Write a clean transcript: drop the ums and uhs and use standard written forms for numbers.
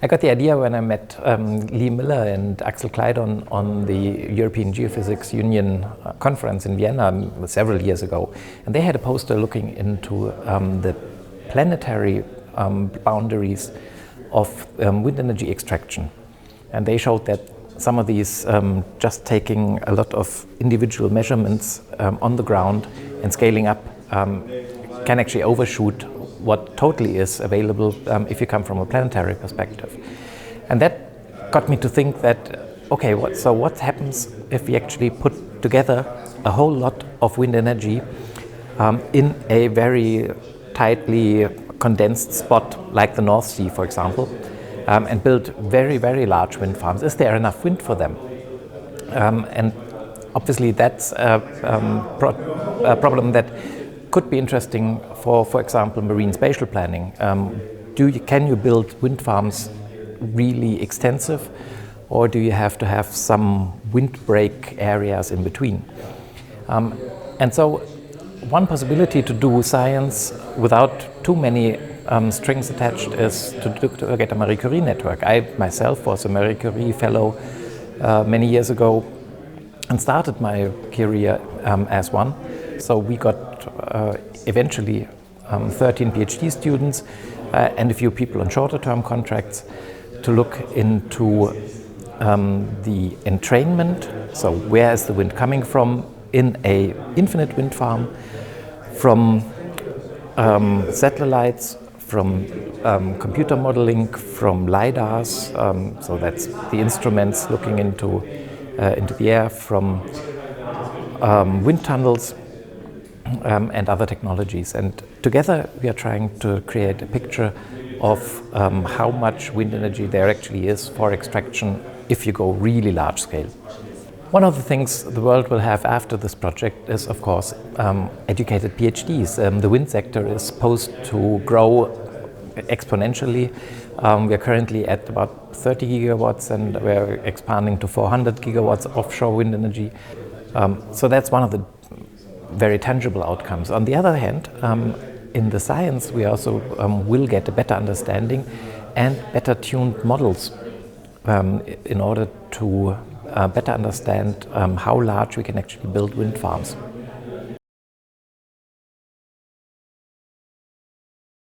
I got the idea when I met Lee Miller and Axel Kleidon on the European Geophysics Union conference in Vienna several years ago. And they had a poster looking into the planetary boundaries of wind energy extraction. And they showed that some of these, just taking a lot of individual measurements on the ground and scaling up, can actually overshoot what totally is available if you come from a planetary perspective. And that got me to think that, okay, so what happens if we actually put together a whole lot of wind energy in a very tightly condensed spot like the North Sea, for example, and build very, very large wind farms? Is there enough wind for them? And obviously that's a problem that could be interesting for example, marine spatial planning. Can you build wind farms really extensive, or do you have to have some windbreak areas in between? And so one possibility to do science without too many strings attached is to get a Marie Curie network. I myself was a Marie Curie fellow many years ago and started my career as one. So we got eventually 13 PhD students and a few people on shorter term contracts to look into the entrainment. So where is the wind coming from in a infinite wind farm, from satellites, from computer modeling, from LiDARs, so that's the instruments looking into the air, from wind tunnels, and other technologies. And together we are trying to create a picture of how much wind energy there actually is for extraction if you go really large scale. One of the things the world will have after this project is, of course, educated PhDs. The wind sector is supposed to grow exponentially. We are currently at about 30 gigawatts and we're expanding to 400 gigawatts offshore wind energy. So that's one of the very tangible outcomes. On the other hand, in the science, we also will get a better understanding and better tuned models in order to better understand how large we can actually build wind farms.